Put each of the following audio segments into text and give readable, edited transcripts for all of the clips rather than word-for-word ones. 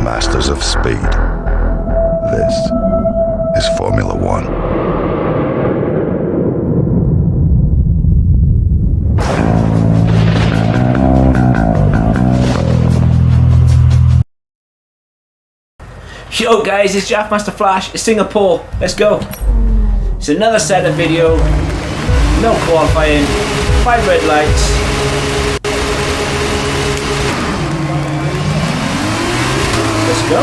masters of speed. This is Formula One. Yo guys, it's Master Flash, it's Singapore, let's go. It's another set of video, no qualifying, 5 red lights. Let's go.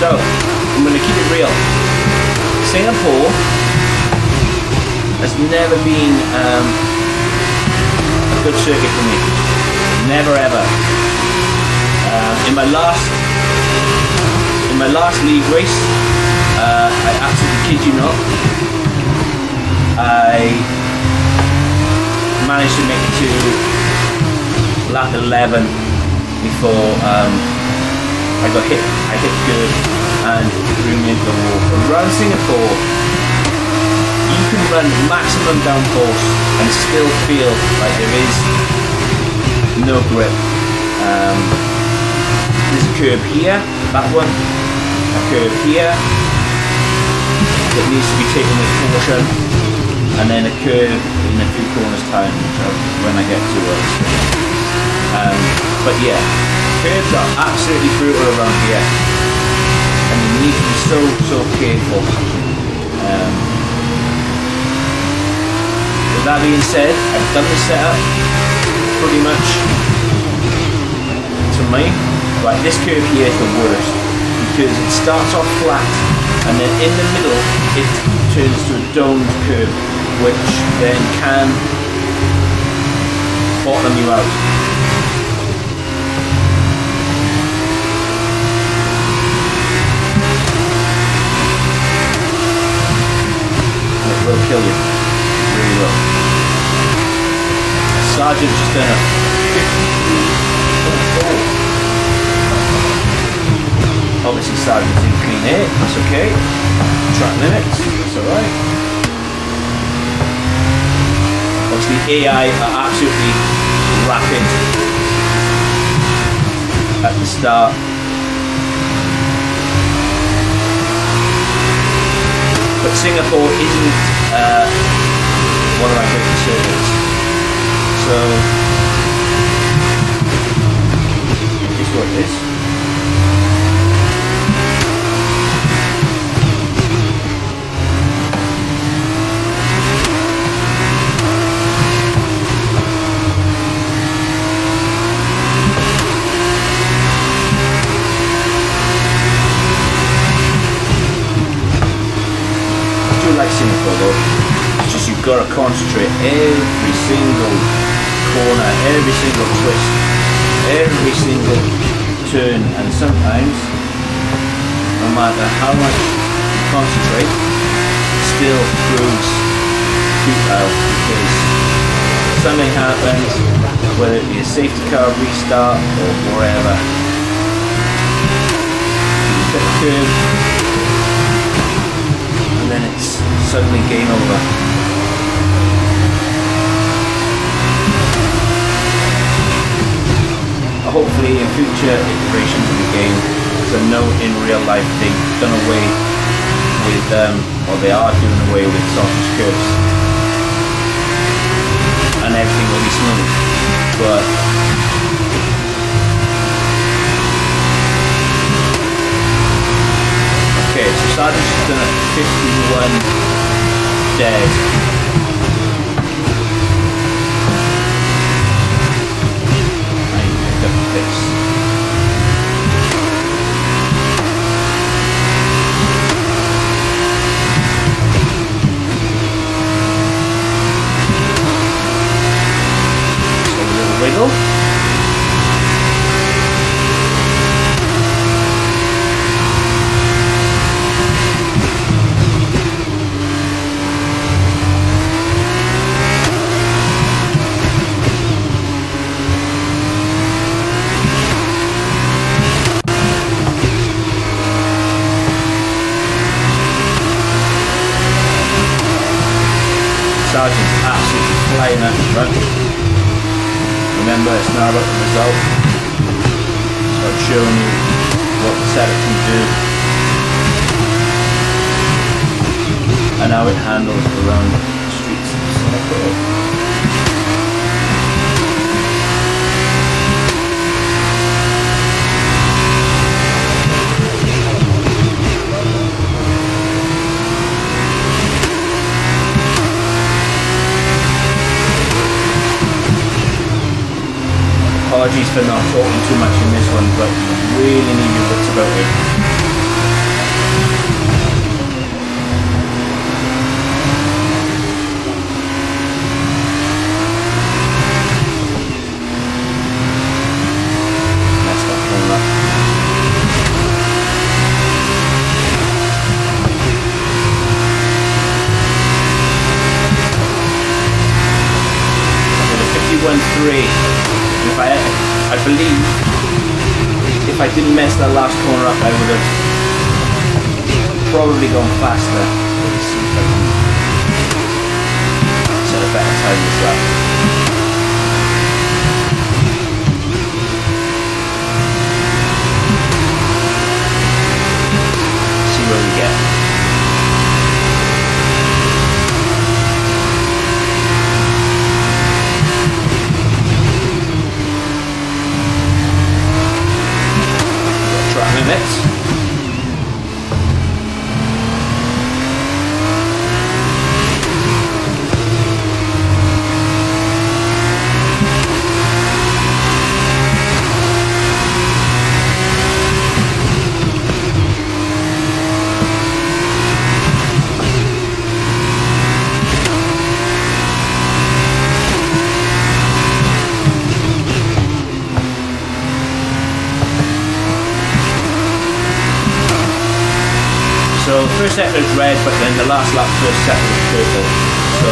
So, I'm going to keep it real. Singapore has never been a good circuit for me. Never ever. In my last league race, I absolutely kid you not, I managed to make it to lap 11 before I hit good and threw me into the wall. Around Singapore, you can run maximum downforce and still feel like there is no grip. There's a curb here, that one, a curb here that needs to be taken with caution, and then a curb in a few corners time, when I get to it. But yeah, curbs are absolutely brutal around here, and you need to be so careful. With that being said, I've done the setup pretty much to me. Right, this curve here is the worst because it starts off flat and then in the middle it turns to a domed curve, which then can bottom you out. It will kill you, it really will. Sergeant just done a 53.4. Obviously Sergeant's in clean air, that's okay. Track limits, that's alright. Obviously AI are absolutely rapid at the start. But Singapore isn't one of my greatest circuits. So, it's what it is. Like Singapore though, it's just you've got to concentrate every single corner, every single twist, every single turn, and sometimes no matter how much you concentrate, it still proves futile because something happens, whether it be a safety car restart or whatever. You hit the curve, and then it's suddenly game over. Hopefully in future iterations of the game, because I know in real life they've done away with, or they are doing away with sausage curves, and everything will be smooth. But okay, so Sergeant's just done a 51 dead. I picked up this. So a little wiggle. sergeant's absolutely flying at the front. Remember, it's not about the result. It's about showing you what the setup can do and how it handles around the streets of Singapore. Apologies for not talking too much in this one, but really need your wits about it. That's not coming up. With a 51.3. I believe if I didn't mess that last corner up, I would have probably gone faster. Let's see if I can set a better time this lap. See where we get. Limits. So first sector is red, but then the last lap first sector is purple. So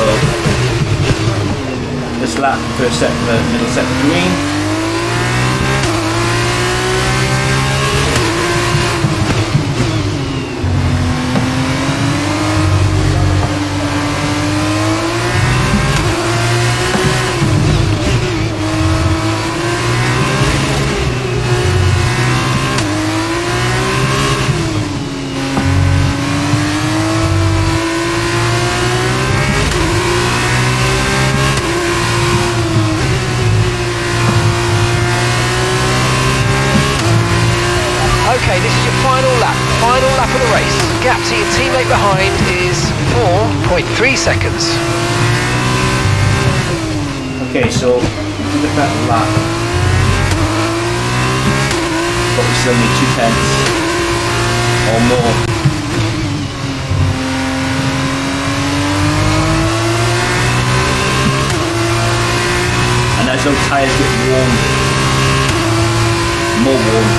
this lap first sector, middle sector green. Okay, this is your final lap of the race. Gap to your teammate behind is 4.3 seconds. Okay, so look at that lap. But we still need 2 tenths or more. And as those tyres get warm, more warm,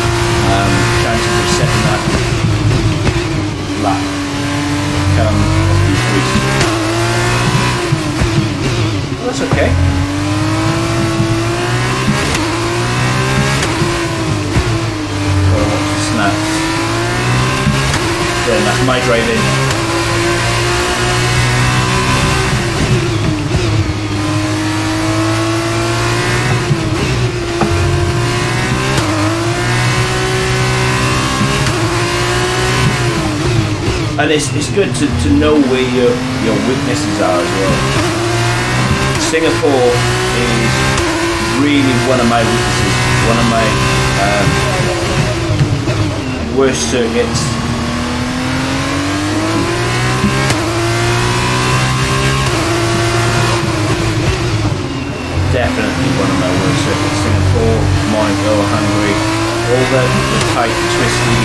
chances of setting that lap come decrease. Well, that's okay. Gotta watch the snaps. Then that's my driving. And it's good to know where your weaknesses are as well. Singapore is really one of my weaknesses, one of my worst circuits. Definitely one of my worst circuits. Singapore, Monaco, Hungary, all the tight, twisty.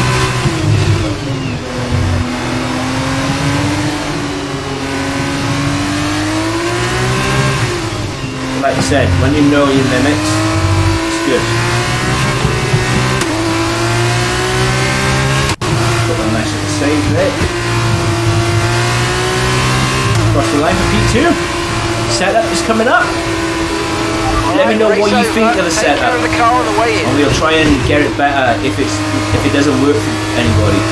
Like I said, when you know your limits, it's good. Put a nice little save there. Cross the line for P2. Setup is coming up. Let me know what you think of the setup. And we'll try and get it better if it doesn't work for anybody.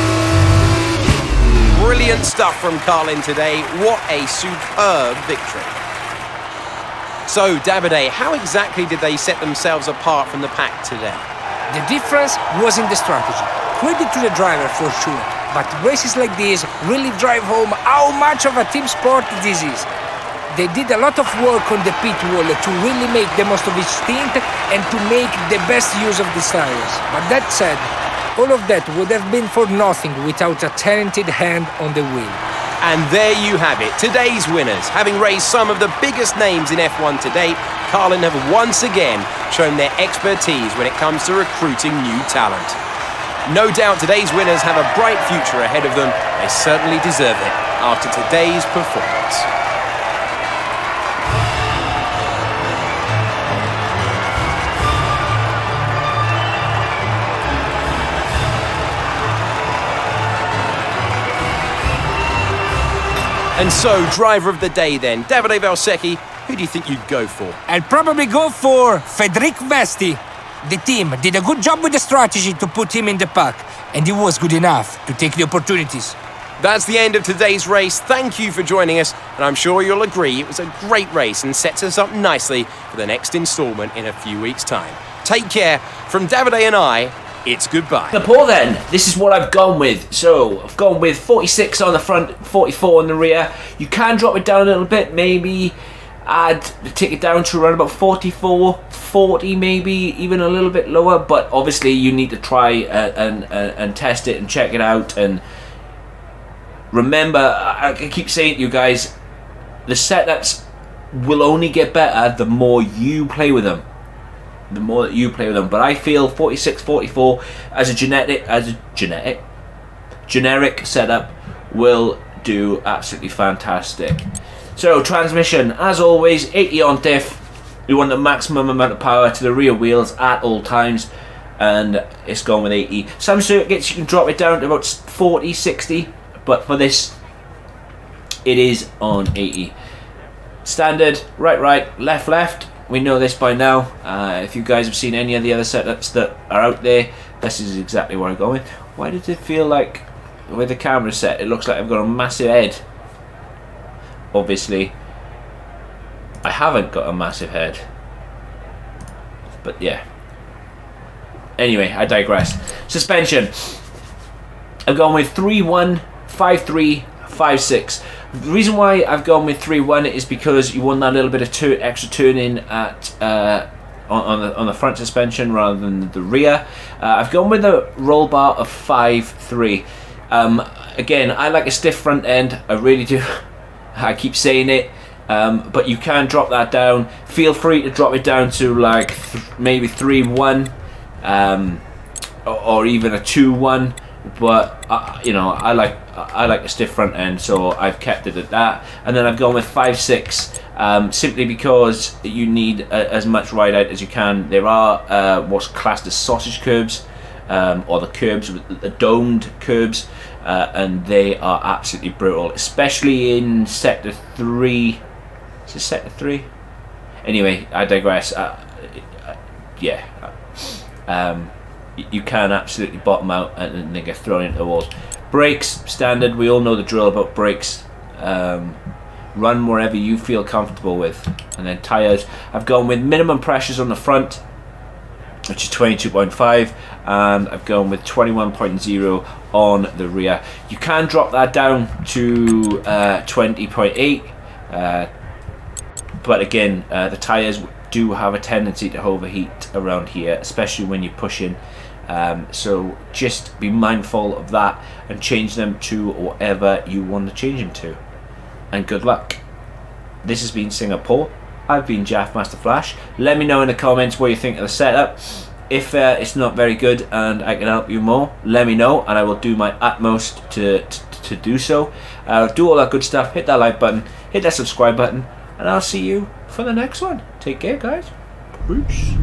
Brilliant stuff from Carlin today. What a superb victory. So, Davide, how exactly did they set themselves apart from the pack today? The difference was in the strategy. Credit to the driver for sure, but races like this really drive home how much of a team sport this is. They did a lot of work on the pit wall to really make the most of each stint and to make the best use of the tires. But that said, all of that would have been for nothing without a talented hand on the wheel. And there you have it, today's winners. Having raised some of the biggest names in F1 to date, Carlin have once again shown their expertise when it comes to recruiting new talent. No doubt today's winners have a bright future ahead of them. They certainly deserve it after today's performance. And so, driver of the day then, Davide Valsecchi, who do you think you'd go for? I'll probably go for Federic Vesti. The team did a good job with the strategy to put him in the pack, and he was good enough to take the opportunities. That's the end of today's race. Thank you for joining us, and I'm sure you'll agree it was a great race and sets us up nicely for the next instalment in a few weeks' time. Take care. From Davide and I, it's goodbye. The pole then, this is what I've gone with. So I've gone with 46 on the front, 44 on the rear. You can drop it down a little bit, maybe take it down to around about 44, 40 maybe, even a little bit lower, but obviously you need to try and test it and check it out. And remember, I keep saying to you guys, the setups will only get better the more you play with them. The more that you play with them. But I feel 46, 44 as a generic setup will do absolutely fantastic. So transmission, as always, 80 on diff. We want the maximum amount of power to the rear wheels at all times, and it's gone with 80. Some circuits you can drop it down to about 40, 60, but for this it is on 80. Standard, right, left. We know this by now. If you guys have seen any of the other setups that are out there, this is exactly where I'm going. Why does it feel like, with the camera set, it looks like I've got a massive head? Obviously, I haven't got a massive head. But yeah. Anyway, I digress. Suspension. I've gone with 3-1, 5-3, 5-6. The reason why I've gone with 3-1 is because you want that little bit of extra turning at on the front suspension rather than the rear. I've gone with a roll bar of 5-3. Again, I like a stiff front end. I really do. I keep saying it, but you can drop that down. Feel free to drop it down to like maybe 3-1, or even a 2-1. But you know, I like a stiff front end, so I've kept it at that. And then I've gone with 5-6, simply because you need as much ride out as you can. There are what's classed as sausage curbs, or the curbs, the domed curbs, and they are absolutely brutal, especially in sector 3. Is it sector 3? Anyway, I digress. You can absolutely bottom out and they get thrown into the walls. Brakes, standard, we all know the drill about brakes. Run wherever you feel comfortable with. And then tyres, I've gone with minimum pressures on the front, which is 22.5, and I've gone with 21.0 on the rear. You can drop that down to 20.8, but again, the tyres do have a tendency to overheat around here, especially when you're pushing. So just be mindful of that and change them to whatever you want to change them to. And good luck. This has been Singapore. I've been Jaff Master Flash. Let me know in the comments what you think of the setup. If it's not very good and I can help you more, let me know and I will do my utmost to do so. Do all that good stuff. Hit that like button, hit that subscribe button, and I'll see you for the next one. Take care, guys. Peace.